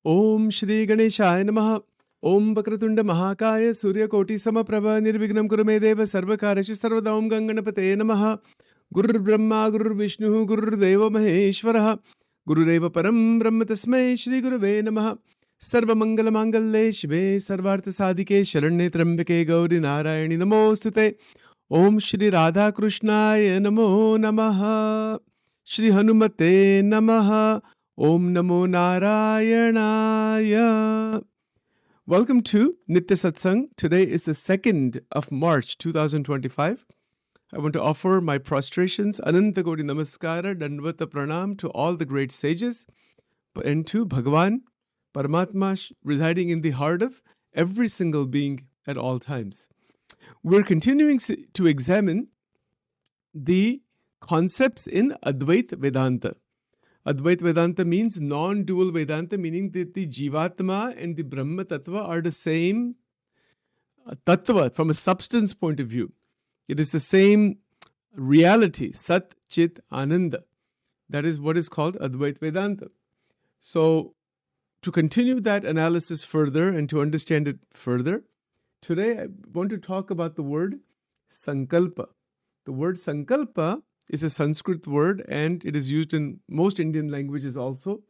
Om Shri Ganeshaya Namaha. Om Vakratunda Mahakaya Suryakoti Samaprabha Nirvignam Kurumedeva Sarvakareshu Sarvada Om Ganganapate Namaha. Guru Brahma Guru Vishnu Guru Deva Maheshwaraha. Guru Deva Param Brahma Tasmai Shri Gurave Namaha. Sarva Mangala Mangalle Shive Sarvartha Sadike Sharanye Trambake Gauri Narayani Namostute. Om Shri Radha Krishnaya Namo Namaha. Shri Hanumate Namaha. Om Namo Narayana. Welcome to Nitya Satsang. Today is the 2nd of March 2025. I want to offer my prostrations, Ananta Koti Namaskara, Dandavata Pranam to all the great sages and to Bhagavan, Paramatma residing in the heart of every single being at all times. We're continuing to examine the concepts in Advaita Vedanta. Advaita Vedanta means non-dual Vedanta, meaning that the Jivatma and the Brahma Tattva are the same Tattva from a substance point of view. It is the same reality, Sat, Chit, Ananda. That is what is called Advaita Vedanta. So, to continue that analysis further and to understand it further, today I want to talk about the word Sankalpa. The word Sankalpa is a Sanskrit word and it is used in most Indian languages also.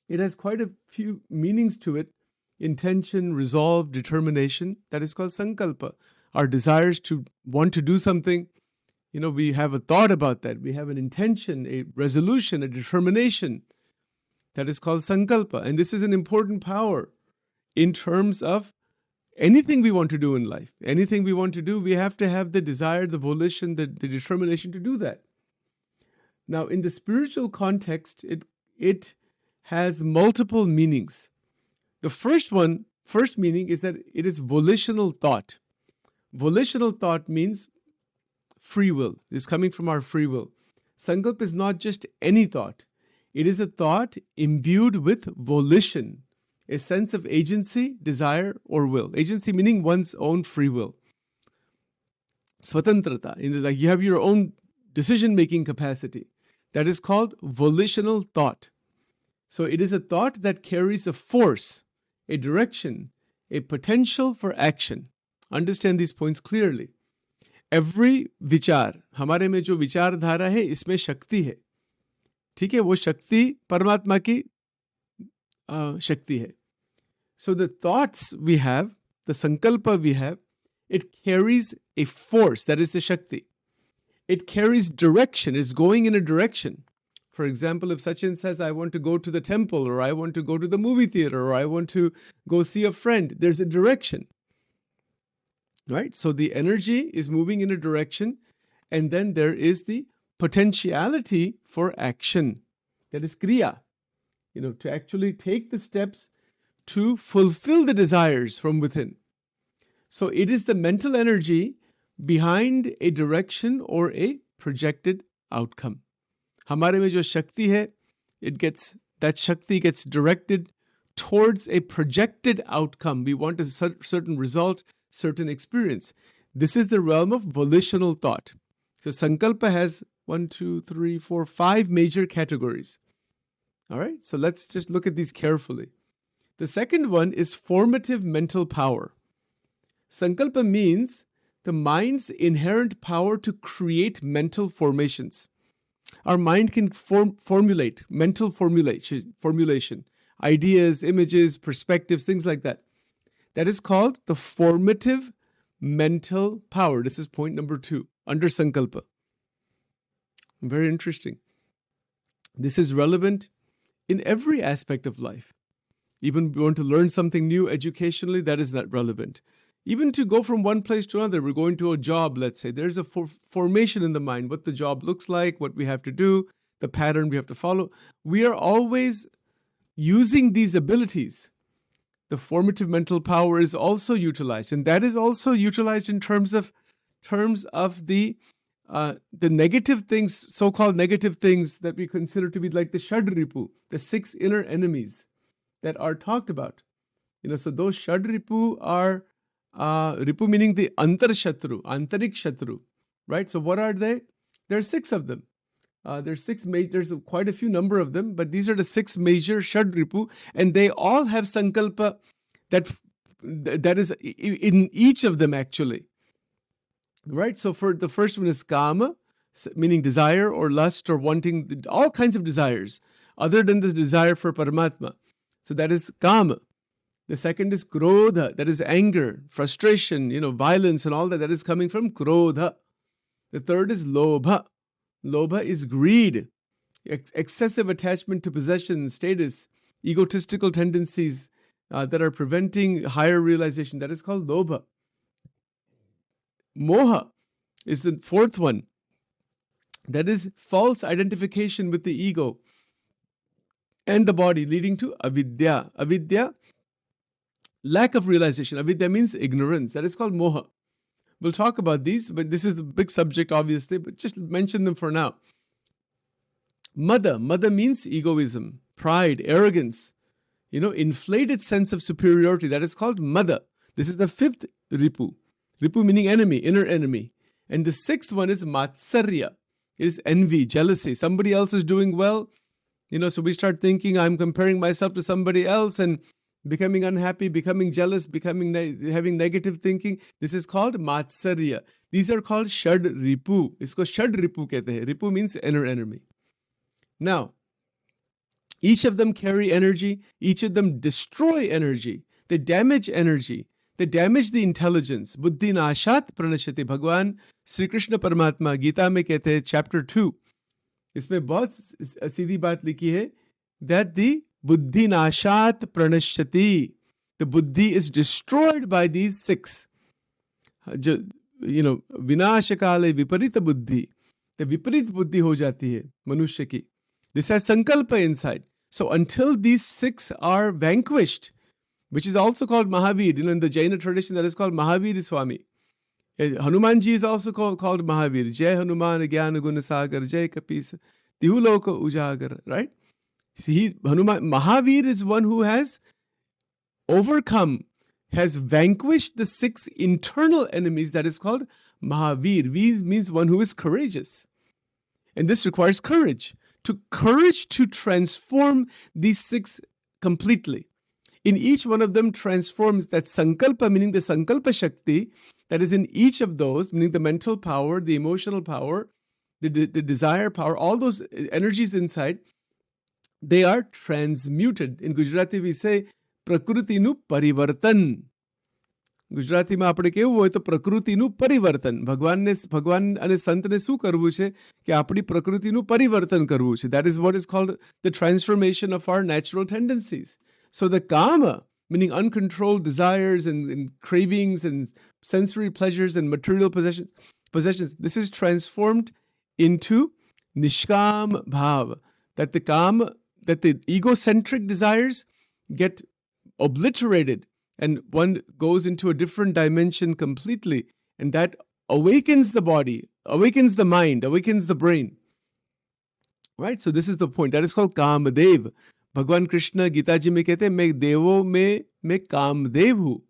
It has quite a few meanings to it. Intention, resolve, determination. That is called Sankalpa. Our desires to want to do something, we have a thought about that. We have an intention, a resolution, a determination. That is called Sankalpa. And this is an important power in terms of anything we want to do in life. Anything we want to do, we have to have the desire, the volition, the determination to do that. Now, in the spiritual context, it has multiple meanings. The first meaning is that it is volitional thought. Volitional thought means free will. It's coming from our free will. Sankalpa is not just any thought. It is a thought imbued with volition, a sense of agency, desire, or will. Agency meaning one's own free will. Swatantrata, like you have your own decision-making capacity. That is called volitional thought. So it is a thought that carries a force, a direction, a potential for action. Understand these points clearly. Every vichar, हमारे में जो विचारधारा है, इसमें शक्ति है. ठीक है, वो शक्ति परमात्मा की शक्ति है. So the thoughts we have, the sankalpa we have, it carries a force, that is the shakti. It carries direction, it's going in a direction. For example, if Sachin says, I want to go to the temple, or I want to go to the movie theater, or I want to go see a friend, there's a direction. Right? So the energy is moving in a direction, and then there is the potentiality for action. That is kriya. To actually take the steps to fulfill the desires from within. So it is the mental energy behind a direction or a projected outcome. हमारे में जो शक्ति है, that shakti gets directed towards a projected outcome. We want a certain result, certain experience. This is the realm of volitional thought. So Sankalpa has 5 major categories. All right, so let's just look at these carefully. The second one is formative mental power. Sankalpa means the mind's inherent power to create mental formations. Our mind can formulate mental formulation, ideas, images, perspectives, things like that. That is called the formative mental power. This is point number 2 under Sankalpa. Very interesting. This is relevant in every aspect of life. Even we want to learn something new educationally, that is not relevant. Even to go from one place to another, we're going to a job, let's say. There's a formation in the mind, what the job looks like, what we have to do, the pattern we have to follow. We are always using these abilities. The formative mental power is also utilized, and that is also utilized in terms of the negative things, so-called negative things that we consider to be like the Shadripu, the 6 inner enemies that are talked about. So those Shadripu are, Ripu meaning the Antar Shatru, Antarik Shatru, right? So what are they? There are 6 of them. There's six major, there's quite a few number of them, but these are the six major Shadripu, and they all have Sankalpa that is in each of them actually. Right? So for the first one is Kama, meaning desire or lust or wanting, all kinds of desires, other than this desire for Paramatma. So that is Kama. The second is Krodha, that is anger, frustration, violence and all that is coming from Krodha. The third is Lobha. Lobha is greed, excessive attachment to possession, status, egotistical tendencies that are preventing higher realization. That is called Lobha. Moha is the fourth one. That is false identification with the ego and the body, leading to avidya. Avidya, lack of realization. Avidya means ignorance. That is called moha. We'll talk about these, but this is the big subject, obviously, but just mention them for now. Mada. Mada means egoism, pride, arrogance, inflated sense of superiority. That is called mada. This is the fifth ripu. Ripu meaning enemy, inner enemy. And the sixth one is matsarya. It is envy, jealousy. Somebody else is doing well, so we start thinking I'm comparing myself to somebody else and becoming unhappy, becoming jealous, having negative thinking. This is called matsarya. These are called shad ripu. Isko shad ripu kehte hai. Ripu means inner enemy. Now, each of them carry energy. Each of them destroy energy. They damage energy. They damage the intelligence. Buddhi nashat pranashati. Bhagwan Sri Krishna Paramatma Gita में कहते हैं chapter 2. इसमें बहुत सीधी बात लिखी है that the buddhi nashat pranashati. The buddhi is destroyed by these six. Vinashakale viparita buddhi. The viparit buddhi ho jati hai manushya ki. This has sankalpa inside. So until these six are vanquished, which is also called Mahavir. In the Jaina tradition, that is called Mahavir Swami. Hanumanji is also called Mahavir. Jai Hanuman Gyana Guna Sagar, Jai Kapisa, Tihuloka Ujagar, right? See, Mahavir is one who has overcome, has vanquished the six internal enemies. That is called Mahavir. Vir means one who is courageous. And this requires courage. Courage to transform these six completely. In each one of them transforms that sankalpa, meaning the sankalpa shakti, that is in each of those, meaning the mental power, the emotional power, the desire power, all those energies inside, they are transmuted. In Gujarati we say, prakrutinu parivartan. Gujarati માં આપણે કેવું હોય તો પ્રકૃતિનું પરિવર્તન. ભગવાન અને સંતને શું કરવું છે કે આપણી પ્રકૃતિનું પરિવર્તન કરવું છે. That is what is called the transformation of our natural tendencies. So the kama, meaning uncontrolled desires and cravings and sensory pleasures and material possessions, this is transformed into nishkam bhav. That the egocentric desires get obliterated and one goes into a different dimension completely. And that awakens the body, awakens the mind, awakens the brain. Right? So this is the point. That is called Kamadev. Bhagwan Krishna Gita ji mein kehte hain, मैं देवों में मैं कामदेव हूँ.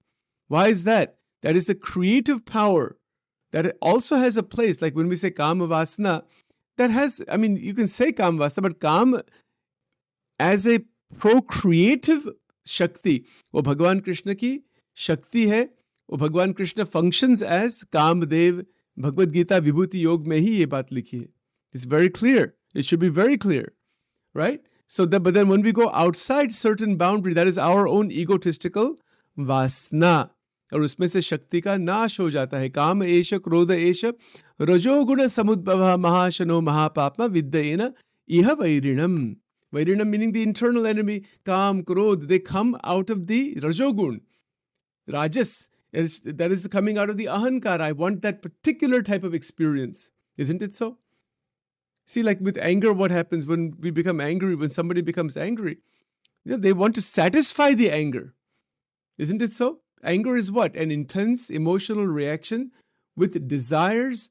Why is that? That is the creative power that also has a place. Like when we say Kama Vasana, that has, you can say Kama Vasana, but Kama as a procreative Shakti, वो भगवान कृष्ण की शक्ति है. वो भगवान Krishna functions as Kamadeva. Bhagavad Gita विभूति योग में ही ये बात लिखी है. It's very clear. It should be very clear, right? But then when we go outside certain boundary, that is our own egotistical वासना, और उसमें से शक्ति का नाश हो जाता है. काम एष क्रोध एष रजोगुण समुद्भव महाशनो महापापमा विद्येन इह वैरिणम. Vairinam meaning the internal enemy, Kam, Krodh, they come out of the Rajogun. Rajas, that is coming out of the Ahankara. I want that particular type of experience. Isn't it so? See, like with anger, what happens when we become angry, when somebody becomes angry? They want to satisfy the anger. Isn't it so? Anger is what? An intense emotional reaction with desires,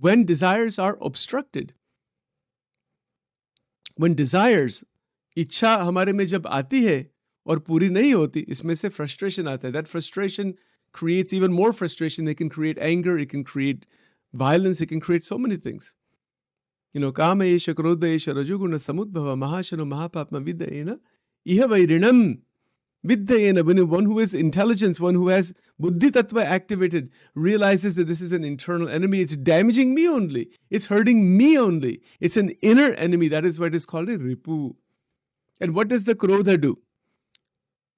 when desires are obstructed. When desires, इच्छा हमारे में जब आती है और पूरी नहीं होती, इसमें से frustration आता है. That frustration creates even more frustration. It can create anger, it can create violence, it can create so many things. Kama esha, krodha esha, rajoguna samudbhava, mahashano mahapapma vidyena, iha vairinam. Vidyena, one who is intelligence, one who has buddhi tattva activated, realizes that this is an internal enemy. It's damaging me only. It's hurting me only. It's an inner enemy. That is why it is called a ripu. And what does the krodha do?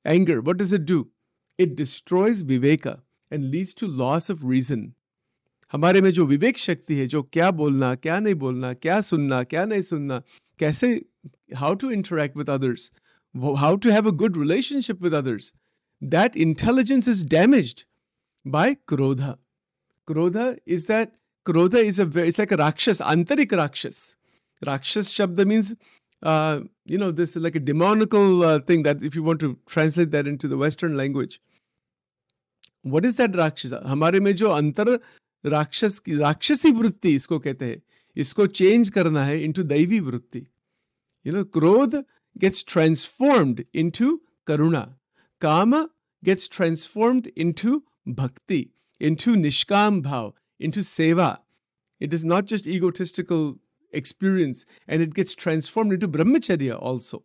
Anger, what does it do? It destroys viveka and leads to loss of reason. हमारे में जो विवेक शक्ति है, जो क्या बोलना, क्या नहीं बोलना, क्या सुनना, क्या नहीं सुनना, कैसे, how to interact with others, how to have a good relationship with others, that intelligence is damaged by krodha. Krodha is it's like a rakshas, antarik rakshas. Rakshas shabda means, this is like a demonical thing that if you want to translate that into the Western language. What is that rakshasa? हमारे में जो अंतर राक्षसी वृत्ति इसको कहते हैं, इसको चेंज करना है into दैवी वृत्ति. Krodh gets transformed into karuna. Kama gets transformed into bhakti, into nishkam bhav, into seva. It is not just egotistical experience, and it gets transformed into brahmacharya also.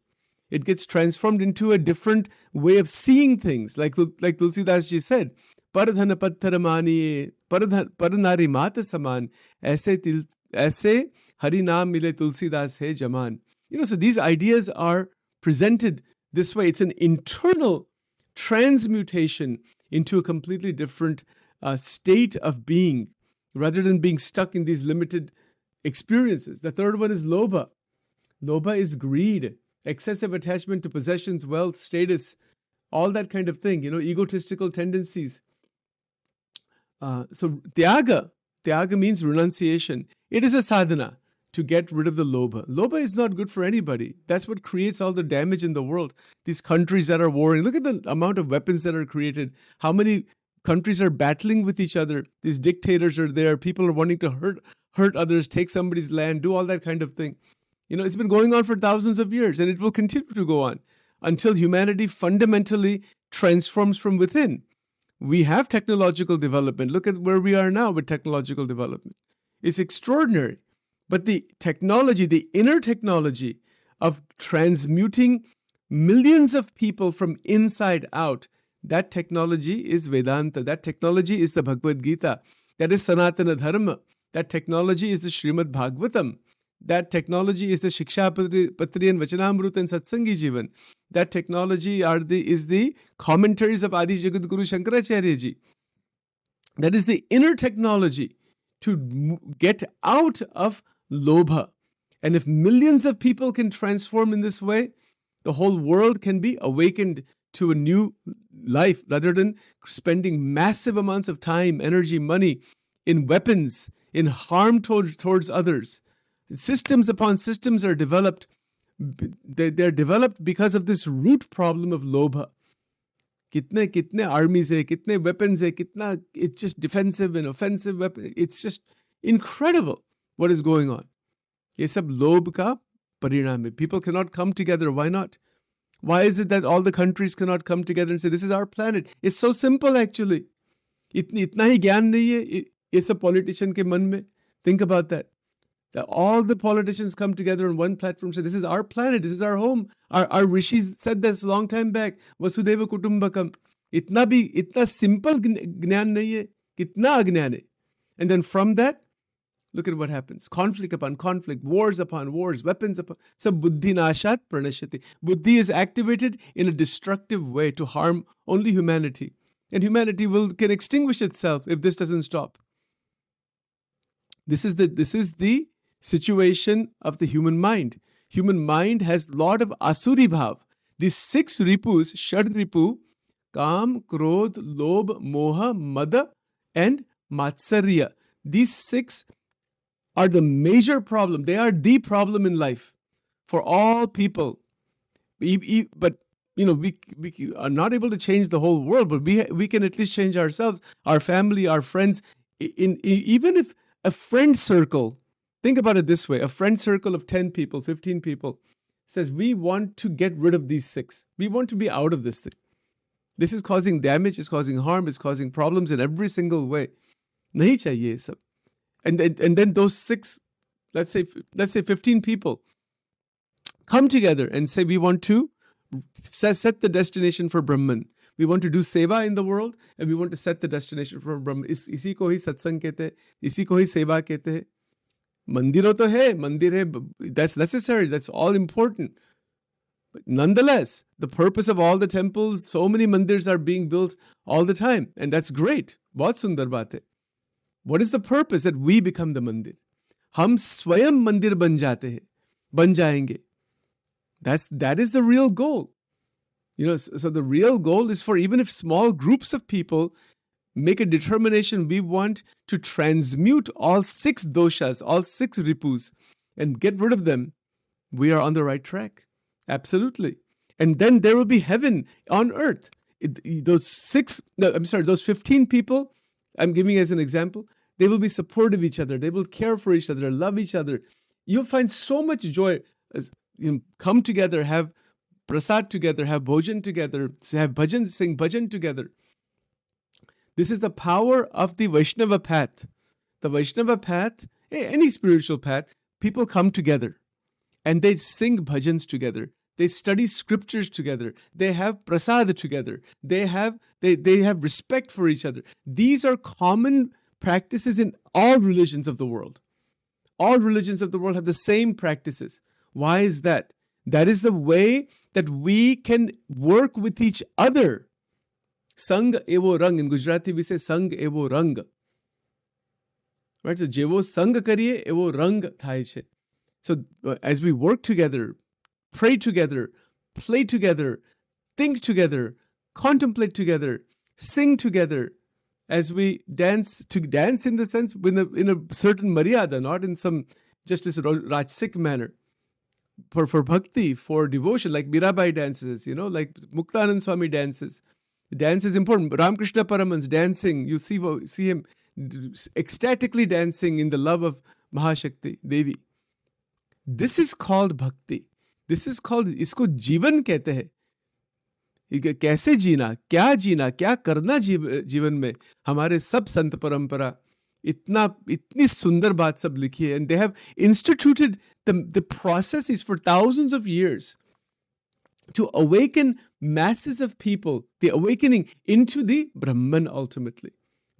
It gets transformed into a different way of seeing things, like Tulsidas ji said, paradhana pattharamani, paranari mata saman, aise hari naam mile Tulsidas hai jaman. So these ideas are presented this way. It's an internal transmutation into a completely different state of being, rather than being stuck in these limited experiences. The third one is lobha. Lobha is greed, excessive attachment to possessions, wealth, status, all that kind of thing, egotistical tendencies. So tyaga means renunciation. It is a sadhana to get rid of the lobha. Lobha is not good for anybody. That's what creates all the damage in the world. These countries that are warring, look at the amount of weapons that are created. How many countries are battling with each other? These dictators are there. People are wanting to hurt others, take somebody's land, do all that kind of thing. It's been going on for thousands of years, and it will continue to go on until humanity fundamentally transforms from within. We have technological development. Look at where we are now with technological development. It's extraordinary. But the technology, the inner technology of transmuting millions of people from inside out, that technology is Vedanta. That technology is the Bhagavad Gita. That is Sanatana Dharma. That technology is the Srimad Bhagavatam. That technology is the Shiksha Patri and Vachanamrut and Satsangi Jivan. That technology is the commentaries of Adi Jagadguru Shankaracharya Ji. That is the inner technology to get out of lobha. And if millions of people can transform in this way, the whole world can be awakened to a new life, rather than spending massive amounts of time, energy, money in weapons, in harm towards others. Systems upon systems are developed. They're developed because of this root problem of lobha. Kitne armies hai, kitne weapons hai, it's just defensive and offensive weapons. It's just incredible what is going on. Ye sab lobh ka parinam hai. People cannot come together. Why not? Why is it that all the countries cannot come together and say, this is our planet? It's so simple actually. Itna hi gyan nahi hai ye sab politician ke man mein. Think about that. That all the politicians come together on one platform and say, this is our planet, this is our home. Our rishis said this a long time back. Vasudeva Kutumbakam. Itna simple gnan nahi hai. Kitna agnan hai. And then from that, look at what happens. Conflict upon conflict, wars upon wars, weapons upon... Sab buddhi nashat pranashyati. Buddhi is activated in a destructive way to harm only humanity. And humanity can extinguish itself if this doesn't stop. This is the situation of the human mind. Human mind has a lot of asuri bhav. These 6 ripus, shad ripu, kam, krodh, lobh, moha, mada, and matsarya. These 6 are the major problem. They are the problem in life for all people. But we are not able to change the whole world, but we can at least change ourselves, our family, our friends. Even if a friend circle, think about it this way, a friend circle of 10 people, 15 people says, we want to get rid of these 6. We want to be out of this thing. This is causing damage, it's causing harm, it's causing problems in every single way. Nahi chahiye sab. And then those 6 let's say 15 people come together and say we want to set the destination for Brahman. We want to do seva in the world and we want to set the destination for Brahman. इसी को ही सत्संग कहते हैं, इसी को ही सेवा कहते हैं. मंदिरों तो है, मंदिर है, that's necessary, that's all important. But nonetheless, the purpose of all the temples, so many mandirs are being built all the time, and that's great. बहुत सुंदर बात है. What is the purpose? That we become the mandir. हम स्वयं मंदिर बन जाते हैं, बन जाएंगे. That is the real goal. So the real goal is for even if small groups of people make a determination, we want to transmute all 6 doshas, all 6 ripus, and get rid of them, we are on the right track. Absolutely. And then there will be heaven on earth. Those 15 people, I'm giving as an example, they will be supportive of each other. They will care for each other, love each other. You'll find so much joy. Come together, have prasad together, have bhojan together, have bhajan, sing bhajan together. This is the power of the Vaishnava path. The Vaishnava path, any spiritual path, people come together and they sing bhajans together. They study scriptures together. They have prasad together. They have respect for each other. These are common practices in all religions of the world. All religions of the world have the same practices. Why is that? That is the way that we can work with each other. Sang evo rang. In Gujarati we say sang evo rang. Right? So jevo sang kariye evo rang thai che. So as we work together, pray together, play together, think together, contemplate together, sing together, as we dance in the sense in a certain maryada, not in some just as a rajasic manner. For bhakti, for devotion, like Mirabai dances, like Muktanand Swami dances. Dance is important. Ramakrishna Paraman's dancing, you see him ecstatically dancing in the love of Mahashakti Devi. This is called bhakti. This is called, इसको जीवन कहते हैं. कैसे जीना, क्या करना जीवन में. हमारे सब संत परंपरा इतनी सुंदर बात सब लिखी है. And they have instituted the processes for thousands of years to awaken masses of people, the awakening into the Brahman ultimately.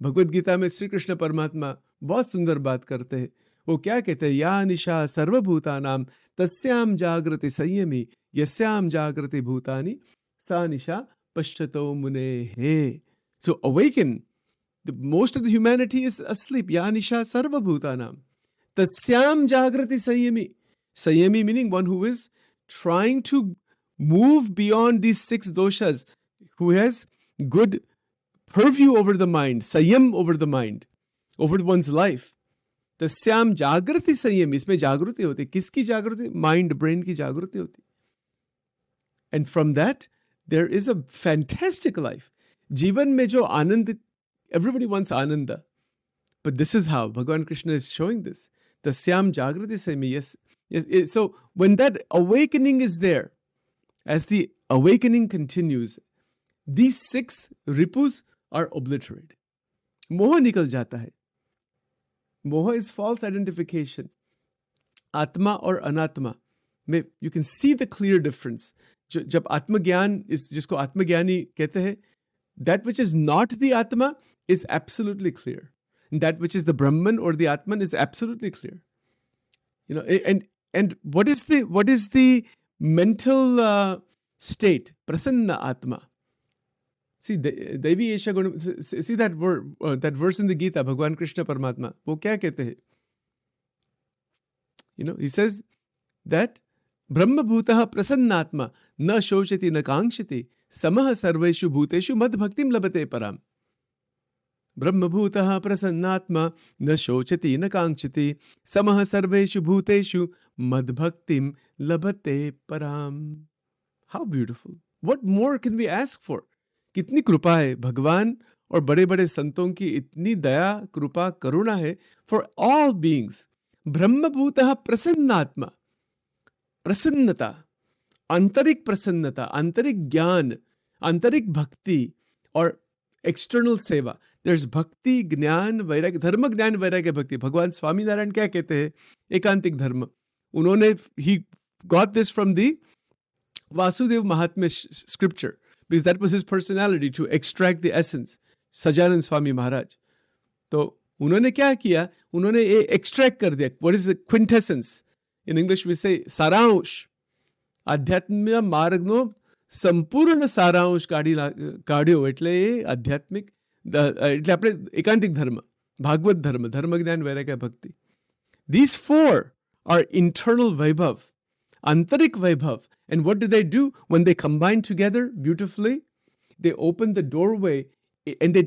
Bhagavad Gita में श्री कृष्ण परमात्मा बहुत सुंदर बात करते हैं. वो क्या कहते हैं? या निशा सर्वभूतानां तस्याम जागृति संयमी यस्याम जागृति भूतानि सा निशा पश्यतो मुनेः. So awaken. Most of the humanity is asleep. Ya nisha sarva bhutanam. Tasyam jagrati sanyami. Sanyami meaning one who is trying to move beyond these 6 doshas, who has good purview over the mind, sanyam over the mind, over one's life. Tasyam jagrati sanyami. Isme jagruti hoti. Kiski jagruti? Mind, brain ki jagruti hoti. And from that, there is a fantastic life. Jivan mein jo anand. Everybody wants ananda. But this is how Bhagavan Krishna is showing this. Tasyam jagrati sami. Yes. So when that awakening is there, as the awakening continues, these 6 ripus are obliterated. Moha nikal jata hai. Moha is false identification. Atma or anatma. You can see the clear difference. Jab atma gyan is, jisko atma gyani kehte hai, that which is not the atma is absolutely clear. And that which is the Brahman or the Atman is absolutely clear. And what is the mental state? Prasanna Atma. See, Devi Esha Guna, see that verse in the Gita, Bhagwan Krishna Paramatma. Wo kya kehte hai? He says that Brahma Bhutaha Prasannatma na shochati na kangshati samaha sarveshu bhuteshu mad bhaktim labate param. Brahmabhutaha prasannatma na shochati na kangchati samaha sarveshu bhuteshu madbhaktim labate param. How beautiful. What more can we ask for? कितनी कृपा है भगवान और बड़े बड़े संतों की इतनी दया कृपा करुणा है for all beings. ब्रह्मभूतः प्रसन्नात्मा. प्रसन्नता, आंतरिक प्रसन्नता, आंतरिक ज्ञान, आंतरिक भक्ति और external seva. there's भक्ति, ज्ञान, वैराग्य, धर्म, ज्ञान, वैराग्य, भक्ति. भगवान स्वामीनारायण क्या कहते हैं? एकांतिक धर्म. उन्होंने he got this from the Vasudev Mahatmya scripture because that was his personality to extract the essence. Sajanand Swami Maharaj. तो उन्होंने क्या किया? उन्होंने ये एक्सट्रैक्ट कर दिया. What is the quintessence? In English we say सारांश. આધ્યાત્મ માર્ગનો સંપૂર્ણ સારાંશ કાઢ્યો એટલે એ આધ્યાત્મિક એટલે આપણે એકાંતિક ધર્મ, ભાગવત ધર્મ, ધર્મ, જ્ઞાન, વૈરાગ્ય, ભક્તિ. These four are internal vaibhav, આંતરિક vaibhav. And what do? When they combine together beautifully, they open the doorway, and they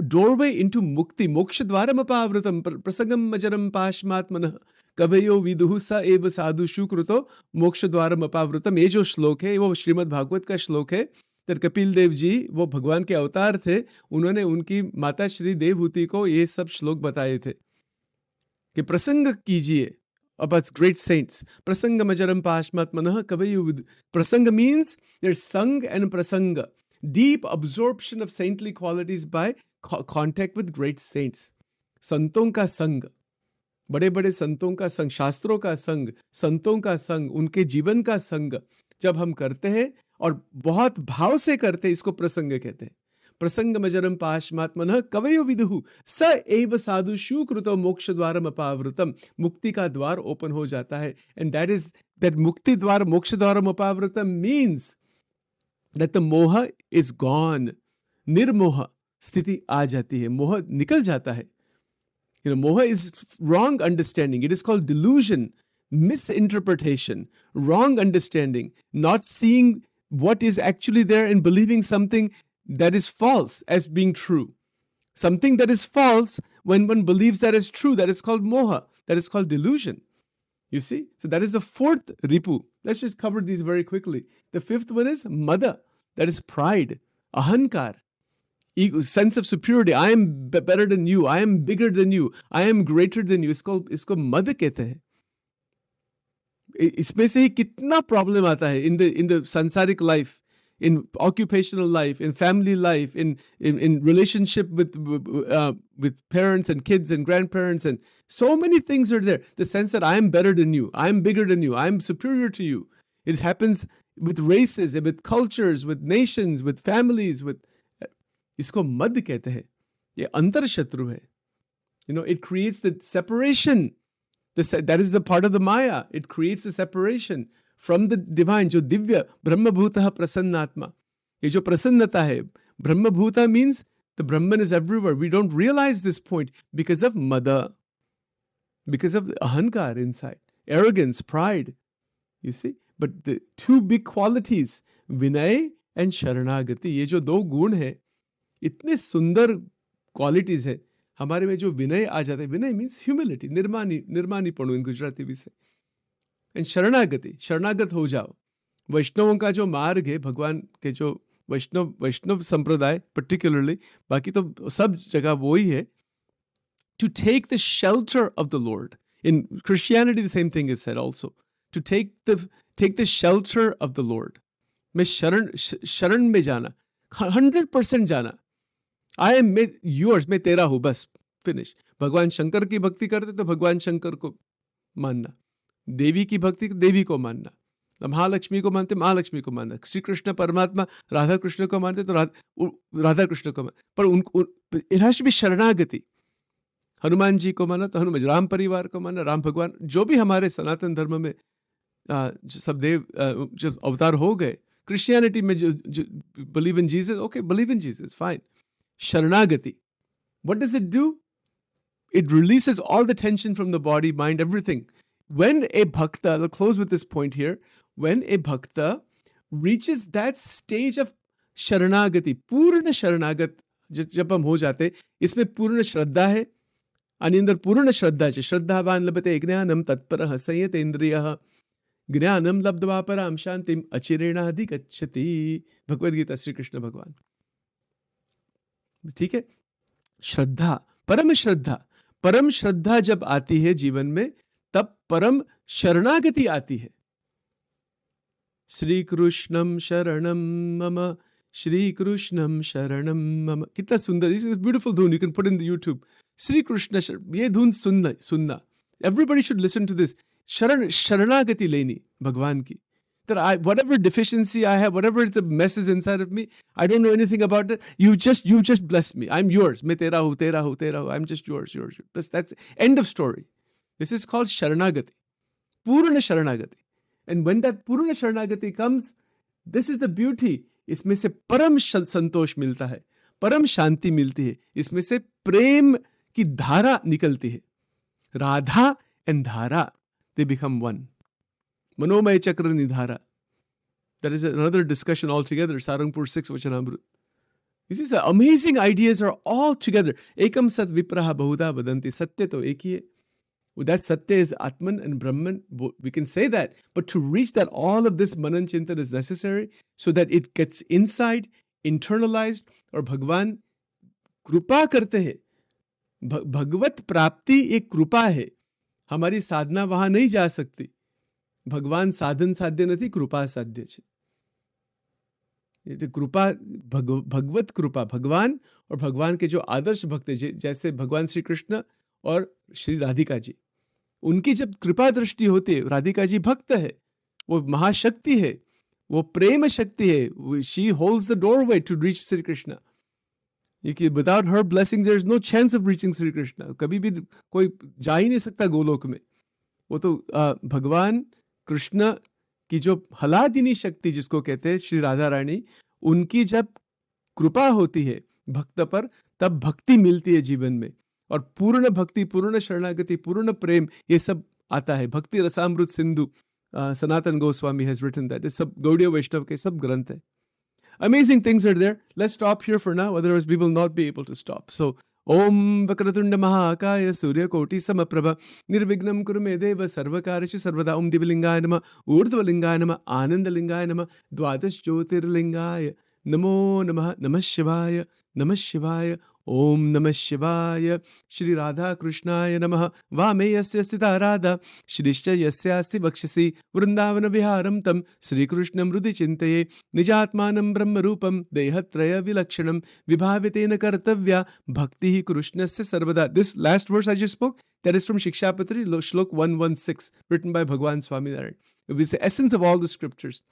doorway into mukti. Moksha dwaram apavrutam prasangam majaram pashmatmanah कवयो विदुः स एव साधुषु कृतो मोक्ष द्वारम अपावृतम. ये जो श्लोक है वो श्रीमद् भागवत का श्लोक है. तर कपिल देव जी वो भगवान के अवतार थे. उन्होंने उनकी माता श्री देवहूति को ये सब श्लोक बताए थे कि प्रसंग कीजिए about great saints. Prasanga majaram pashmatmanah kavayu vidu. Prasanga means there's sang and prasanga. Deep absorption of saintly qualities by contact with great saints. संतों का संग, बड़े बड़े संतों का संग, शास्त्रों का संग, संतों का संग, उनके जीवन का संग जब हम करते हैं और बहुत भाव से करते हैं, इसको प्रसंग कहते हैं. प्रसंग मजरम पाशमात्मनः कवयो विदुः स एव साधुषु कृतो मोक्ष द्वारम अपावृतम. मुक्ति का द्वार ओपन हो जाता है. एंड that मुक्ति द्वार, मोक्ष Dwaram अपावृतम means that the moha is gone. Nirmoh स्थिति आ जाती है, मोह निकल जाता है. Moha is wrong understanding. It is called delusion, misinterpretation, wrong understanding, not seeing what is actually there and believing something that is false as being true. Something that is false, when one believes that is true, that is called moha, that is called delusion. You see? So that is the fourth ripu. Let's just cover these very quickly. The fifth one is mada, that is pride, ahankar. Ego, sense of superiority. I am better than you. I am bigger than you. I am greater than you. इसको मद कहते हैं. इसमें से ही कितना problem आता है in the सांसारिक life, in occupational life, in family life, in relationship with parents and kids and grandparents, and so many things are there. The sense that I am better than you. I am bigger than you. I am superior to you. It happens with races, with cultures, with nations, with families, with इसको मद कहते हैं. ये अंतर शत्रु है. It creates the separation. That is the part of the Maya. It creates the separation from the divine. जो दिव्य ब्रह्मभूतः प्रसन्नात्मा. ये जो प्रसन्नता है, ब्रह्मभूता means the Brahman is everywhere. We don't realize this point because of mada, because of ahankar inside, arrogance, pride. You see? But the two big qualities, vinay and sharanagati, ये जो दो गुण है, इतने सुंदर क्वालिटीज है हमारे में. जो विनय आ जाता है, विनय मीन्स ह्यूमिलिटी, निर्मानीपणु इन गुजराती भी से. एंड शरणागति, शरणागत हो जाओ. वैष्णवों का जो मार्ग है, भगवान के जो वैष्णव संप्रदाय पर्टिकुलरली, बाकी तो सब जगह वो ही है, to take the shelter of the Lord. In Christianity the same thing is said also, to take the shelter of the Lord. में शरण में जाना, 100% जाना. आई एम योर्स, मैं तेरा हूं, बस फिनिश. भगवान शंकर की भक्ति करते तो भगवान शंकर को मानना, देवी की भक्ति देवी को मानना, महालक्ष्मी को मानते महालक्ष्मी को मानना, श्री कृष्ण परमात्मा राधा कृष्ण को मानते तो राधा कृष्ण को मानते. पर इट हैज टू बी शरणागति. हनुमान जी को माना तो हनुमान, राम परिवार को माना, राम भगवान, जो भी हमारे सनातन धर्म में सब देव जो अवतार हो गए. Christianity में जो believe in Jesus, okay, believe in Jesus, fine. Sharanagati. What does it do? It releases all the tension from the body, mind, everything. When a bhakta, I'll close with this point here, when a bhakta reaches that stage of sharanagati, पूर्ण शरणागत जब हम हो जाते, इसमें पूर्ण श्रद्धा है, अनिंदर पूर्ण श्रद्धा है. श्रद्धावान लभते ज्ञानम तत्परः संयतेन्द्रियः ज्ञानम लब्ध्वा पराम शांतिम अचिरेणाधिगच्छति. भगवद गीता, श्री कृष्ण भगवान. ठीक है. श्रद्धा, परम श्रद्धा जब आती है जीवन में, तब परम शरणागति आती है. श्री कृष्णम शरणम मम Shri Krishnam Sharanam Mama. कितना सुंदर, it's a beautiful धुन, you can put in the YouTube. Shri Krishna ये धुन सुनना. Everybody should listen to this. शरणागति लेनी भगवान की. That whatever deficiency I have, whatever the mess is inside of me, I don't know anything about it. You just bless me. I'm yours. मैं तेरा हूँ. I'm just yours. That's end of story. This is called sharanagati. Purna sharanagati. And when that purna sharanagati comes, this is the beauty. इसमें से परम संतोष मिलता है, परम शांति मिलती है. इसमें से प्रेम की धारा निकलती है. Radha and Dhara, they become one. Manomaya Chakra Nidhara. That is another discussion altogether. Sarangpur 6 Vachanamrut. These amazing ideas are all together. Ekam Sat Vipraha Bahuda Vadanti. Satya to ek hi hai. That Satya is Atman and Brahman. We can say that. But to reach that, all of this Manan Chintan is necessary so that it gets inside, internalized, और भगवान कृपा करते हैं. भगवत प्राप्ति एक कृपा है. हमारी साधना वहां नहीं जा सकती. भगवान साधन साध्य નથી, कृपा साध्य છે. कृपा भगवत कृपा, भगवान और भगवान के जो आदर्श भक्त हैं, जैसे भगवान श्री कृष्ण और श्री राधिका जी, उनकी जब कृपा दृष्टि होती है, राधिका जी भक्त है, वो महाशक्ति है, वो प्रेम शक्ति है. She holds the doorway to reach Shri Krishna. Without her blessing, there is no chance of reaching Sri Krishna. कभी भी कोई जा ही नहीं सकता गोलोक में. वो तो भगवान कृष्ण की जो हलादिनी शक्ति जिसको कहते हैं श्री राधा रानी, उनकी जब कृपा होती है भक्त पर, तब भक्ति मिलती है जीवन में. और पूर्ण भक्ति, पूर्ण शरणागति, पूर्ण प्रेम, ये सब आता है. भक्ति Rasamrita Sindhu, Sanatan Goswami has written that. ये सब गौड़ीय वैष्णव के सब ग्रंथ है. Amazing things are there. Let's stop here for now, otherwise we will not be able to stop. So, Om Vakratunda Mahakaya Surya Koti Samaprabha Nirvignam Kurume Deva Sarvakarisha Sarvada Om Divalingaya Nama Urdhvalingaya Nama Anandalingaya Nama Dwadash Jyotirlingaya Namo Namah Namah Shivaya Namah Shivaya Om Namah Shivaya Shri Radha Krishnaya Namah Vame Yasya Sita Radha Shrishya Yasya Asti Vakshasi Vrindavana Viharam Tam Sri Krishnam Rudhi Chintaye Nijatmanam Brahma Rupam Dehatraya Vilakshanam Vibhavitena Kartavya Bhakti Hi Krishnasya Sarvada. This last verse I just spoke, that is from Shikshapatri, Shlok 116, written by Bhagwan Swaminarayan. It is the essence of all the scriptures.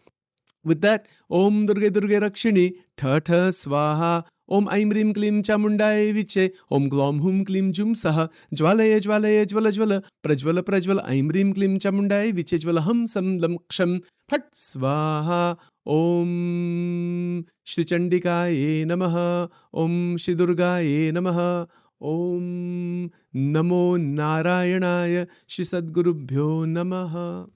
With that, Om Durge Durge Rakshini, Tha Tha Swaha, Om Aim Rim Klim Chamundai Viche, Om Glom Hum Klim Jum Saha, Jwalaya Jwalaya Jwala Jwala, Prajwala Prajwala, Aim Rim Klim Chamundai Viche Jwala Hum Sam Lam Ksham, Phat Swaha, Om Shri Chandikaye Namaha, Om Shri Durgaye Namaha, Om Namo Narayanaya, Shri Sadgurubhyo Namaha.